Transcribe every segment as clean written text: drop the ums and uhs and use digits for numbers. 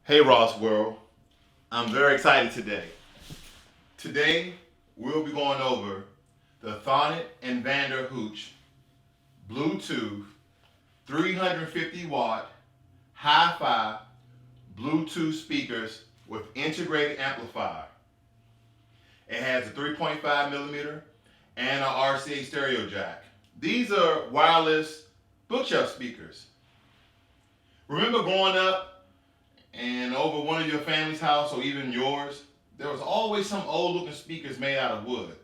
Hey Ross World, I'm very excited today. Today we'll be going over the Thonet Vander HOCH Bluetooth 350 watt hi-fi Bluetooth speakers with integrated amplifier. It has a 3.5 millimeter and a RCA stereo jack. These are wireless bookshelf speakers. Remember growing up and over one of your family's house or even yours, there was always some old looking speakers made out of wood.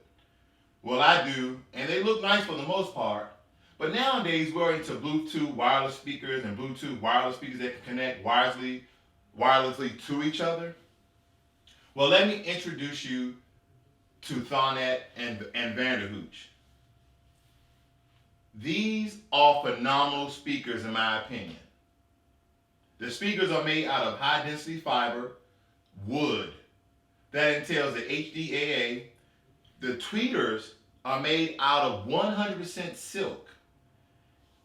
Well, I do, and they look nice for the most part. But nowadays we're into Bluetooth wireless speakers and Bluetooth wireless speakers that can connect wirelessly to each other. Well, let me introduce you to Thonet and Vander HOCH. These are phenomenal speakers in my opinion. The speakers are made out of high density fiber, wood. That entails the HDAA. The tweeters are made out of 100% silk.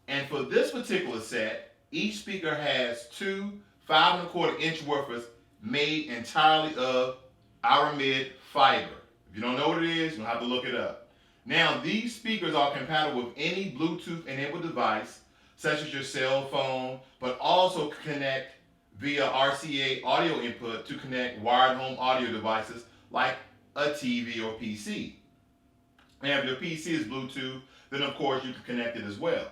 And for this particular set, each speaker has two 5¼ inch woofers made entirely of aramid fiber. If you don't know what it is, you'll have to look it up. Now, these speakers are compatible with any Bluetooth enabled device, such as your cell phone, but also connect via RCA audio input to connect wired home audio devices like a TV or PC. And if your PC is Bluetooth, then of course you can connect it as well.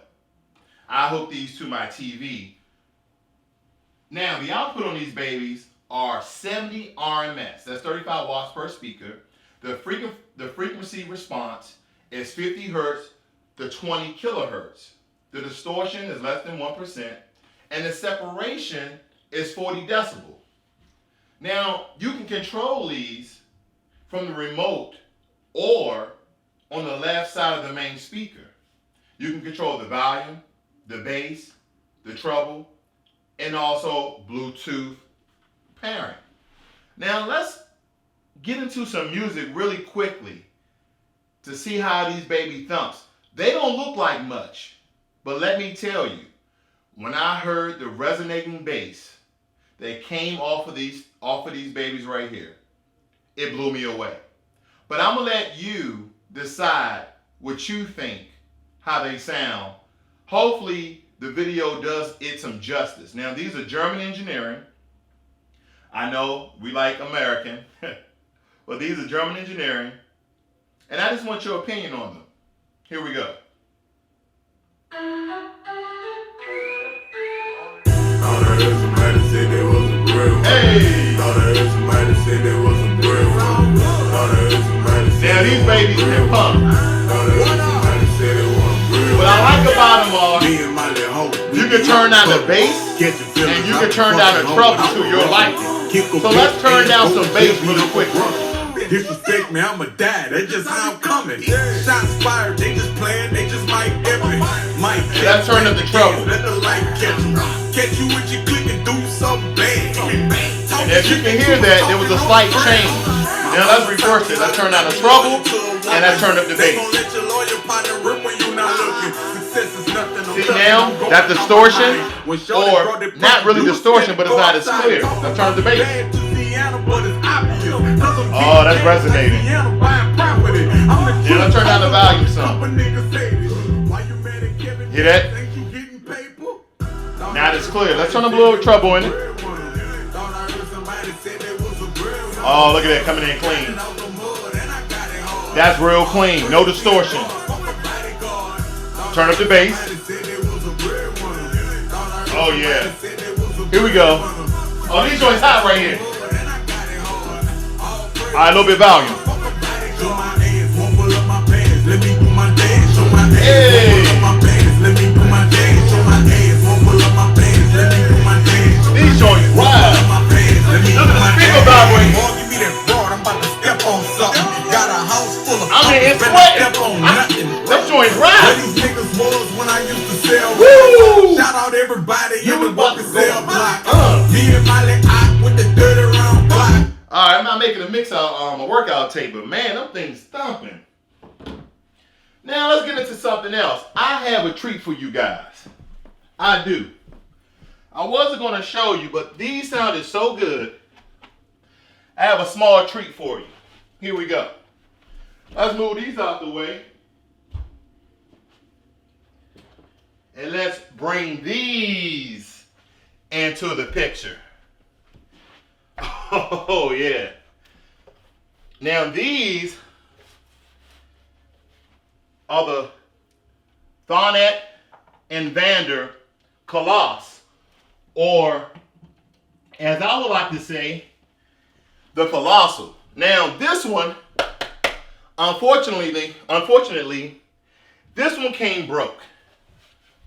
I hook these to my TV. Now the output on these babies are 70 RMS, that's 35 watts per speaker. The frequency response is 50 hertz to 20 kilohertz. The distortion is less than 1%, and the separation is 40 decibel. Now, you can control these from the remote or on the left side of the main speaker. You can control the volume, the bass, the treble, and also Bluetooth pairing. Now, let's get into some music really quickly to see how these baby thumps. They don't look like much. But let me tell you, when I heard the resonating bass that came off of these babies right here, it blew me away. But I'm gonna let you decide what you think, how they sound. Hopefully the video does it some justice. Now these are German engineering. I know we like American, but these are German engineering. And I just want your opinion on them. Here we go. Hey! Now these babies can pump. What I like about them are you can turn down the bass and you can turn down the treble to your liking. So let's turn down some bass really quick. Disrespect me, I'ma die. That's just how I'm coming. Shots fired, they just playing, they just might every. Let's turn up the treble. Let the light catch you with your click and do something bad. And as you can hear that, there was a slight change. Now let's reverse it. Let's turn down the treble and let's turn up the bass. See now, that distortion, or not really distortion, but it's not as clear. Let's turn up the bass. Oh, that's resonating. Yeah, let's turn down the volume some. Hear that? Now it's clear. Let's turn up a little treble in it. Oh, look at that, coming in clean. That's real clean, no distortion. Turn up the bass. Oh yeah. Here we go. Oh, these joints hot right here. All right, a little bit of volume. Hey! These joints wild. Look at the speaker vibrating. I'm in here sweating. That joint's wild. Woo! Shout out everybody in the walking cell block. Me and Molly out with the dirty round block. Alright, I'm not making a mix out a workout tape, but man, them things thumping. Now let's get into something else. I have a treat for you guys. I do. I wasn't going to show you, but these sounded so good. I have a small treat for you. Here we go. Let's move these out the way. And let's bring these into the picture. Oh, yeah. Now, these are the Thonet Vander Koloss, or as I would like to say, the Colossal. Now, this one, unfortunately, this one came broke.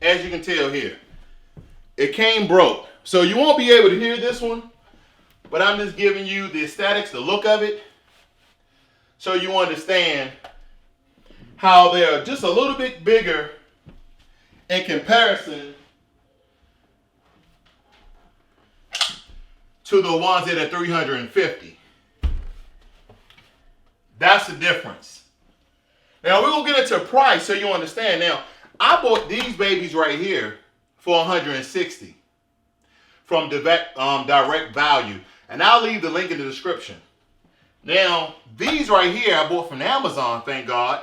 As you can tell here, it came broke. So you won't be able to hear this one, but I'm just giving you the aesthetics, the look of it, so you understand how they're just a little bit bigger in comparison to the ones that are 350. That's the difference. Now we're gonna get into price so you understand. Now, I bought these babies right here for $160 from direct value, and I'll leave the link in the description. Now, these right here I bought from Amazon, thank God.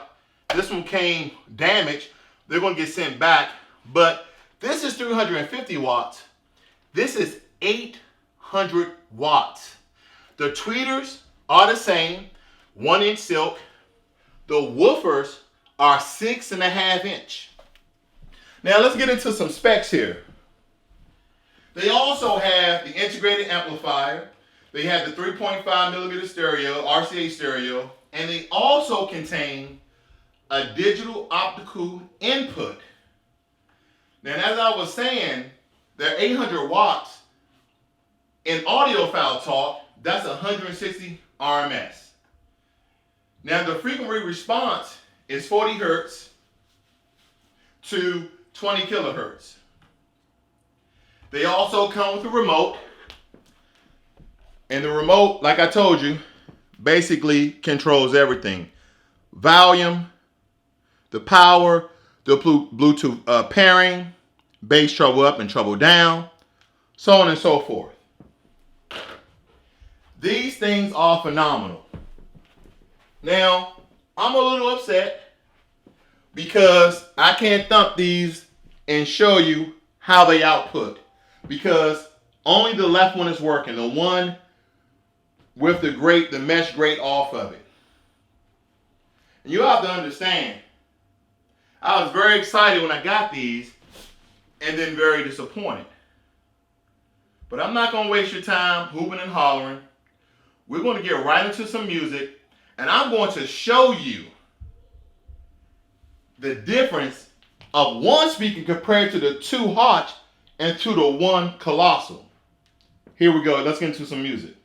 This one came damaged. They're going to get sent back, but this is 350 watts. This is 800 watts. The tweeters are the same, 1-inch silk. The woofers are 6.5 inch. Now let's get into some specs here. They also have the integrated amplifier. They have the 3.5 millimeter stereo, RCA stereo, and they also contain a digital optical input. Now, as I was saying, they're 800 watts. In audiophile talk, that's 160 RMS. Now, the frequency response is 40 hertz to 20 kilohertz. They also come with a remote. And the remote, like I told you, basically controls everything. Volume, the power, the Bluetooth pairing, bass treble up and treble down, so on and so forth. These things are phenomenal. Now, I'm a little upset because I can't thump these and show you how they output, because only the left one is working, the one with the mesh grate off of it. And you have to understand, I was very excited when I got these and then very disappointed. But I'm not going to waste your time hooping and hollering. We're going to get right into some music, and I'm going to show you the difference of one speaker compared to the 2 Hotch and to the 1 Colossal. Here we go. Let's get into some music.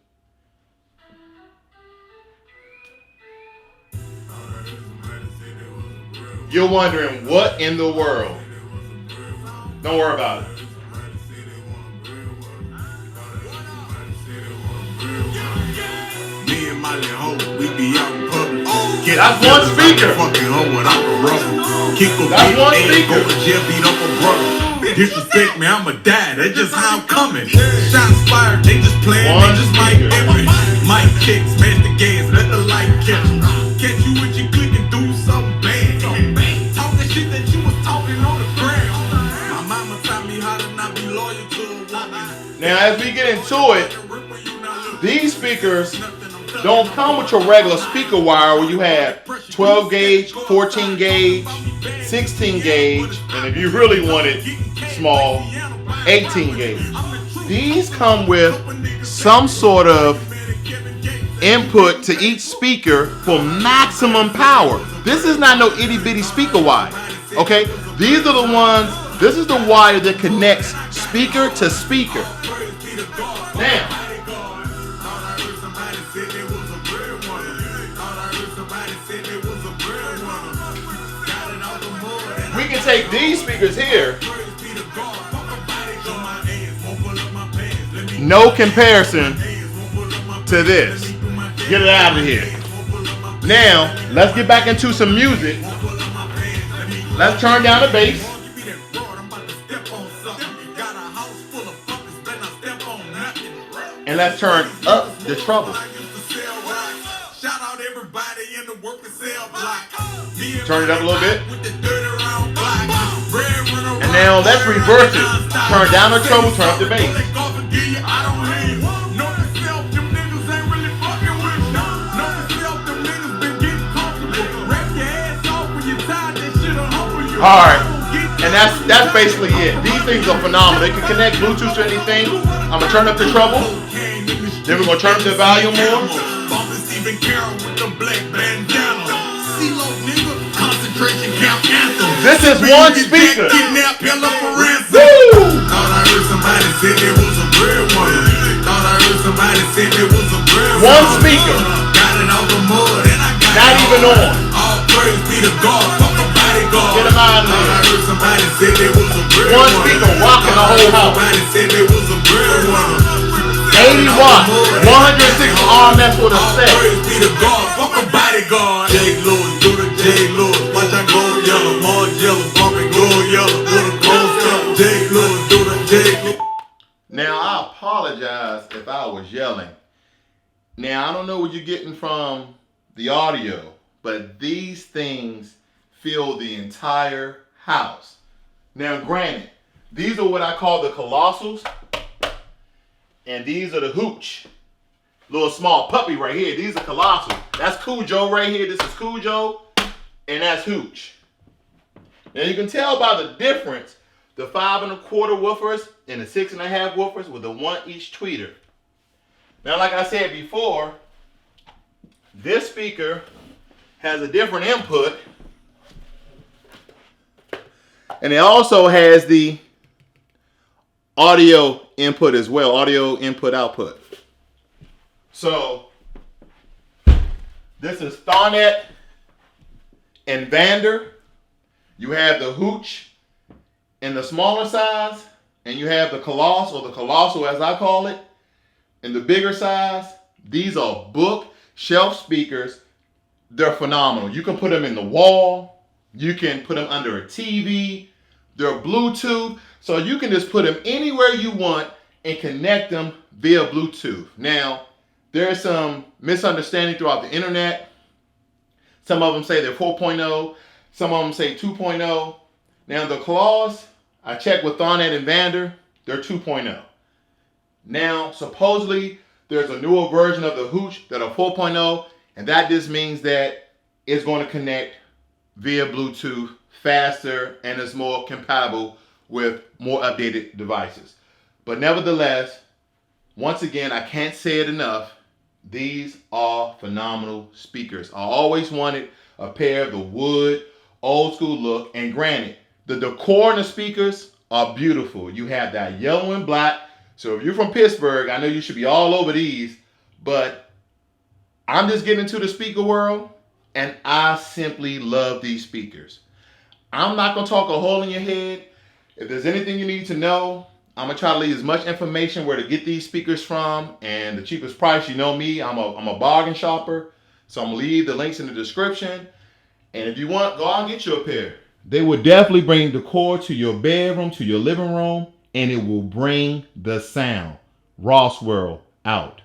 You're wondering, what in the world? Don't worry about it. Me and my little hoe, we be out in public. That's one speaker. Fucking hoe without a rubber. Kick a That's bitch one and speaker. go to jail, beat up a brother. Disrespect me, I'ma die. That's just how I'm coming. Shots fired, they just playing, One they just might speaker. every. Mic kick, smash the gas, let the light catch you. Catch you with your click and do something bad. Talk the shit that you was talking on the ground. My mama taught me how to not be loyal to a woman. Now, as we get into it, these speakers don't come with your regular speaker wire where you have 12 gauge, 14 gauge, 16 gauge, and if you really want it small, 18 gauge. These come with some sort of input to each speaker for maximum power. This is not no itty bitty speaker wire, okay? These are the ones, this is the wire that connects speaker to speaker. Now, we can take these speakers here. No comparison to this. Get it out of here. Now, let's get back into some music. Let's turn down the bass. And let's turn up the treble. Shout out everybody in the working cell block. Turn it up a little bit. With the 30-round block. And now let's reverse it. Turn down the treble, turn up the bass. Alright, and that's basically it. These things are phenomenal. They can connect Bluetooth to anything. I'm going to turn up the treble. Then we're going to turn up the volume more. This is one speaker. Woo! One speaker. Not even on. Get him out of there. One speaker rocking the whole house. 80 watts, 106 RMS with a set. Now I apologize if I was yelling. Now I don't know what you're getting from the audio, but these things fill the entire house. Now granted, these are what I call the Kolossos, and these are the Hooch. Little small puppy right here. These are Colossal. That's Cujo right here. This is Cujo, and that's Hooch. Now you can tell by the difference, the 5 1/4 woofers and the 6 1/2 woofers with the 1 each tweeter. Now like I said before, this speaker has a different input, and it also has the audio input as well, audio input output. So this is Thonet and Vander. You have the Hooch in the smaller size, and you have the Koloss, or the Colossal as I call it, in the bigger size. These are bookshelf speakers. They're phenomenal. You can put them in the wall. You can put them under a TV. They're Bluetooth. So you can just put them anywhere you want and connect them via Bluetooth. Now, there's some misunderstanding throughout the internet. Some of them say they're 4.0. Some of them say 2.0. Now, the Koloss, I checked with Thonet and Vander, they're 2.0. Now, supposedly, there's a newer version of the Hooch that are 4.0, and that just means that it's going to connect via Bluetooth faster and is more compatible with more updated devices. But nevertheless, once again, I can't say it enough, these are phenomenal speakers. I always wanted a pair of the wood, old school look, and granted, the decor in the speakers are beautiful. You have that yellow and black. So if you're from Pittsburgh, I know you should be all over these, but I'm just getting into the speaker world, and I simply love these speakers. I'm not going to talk a hole in your head. If there's anything you need to know, I'm going to try to leave as much information where to get these speakers from and the cheapest price. You know me, I'm a bargain shopper. So I'm going to leave the links in the description. And if you want, go out and get you a pair. They will definitely bring decor to your bedroom, to your living room, and it will bring the sound. Ross World out.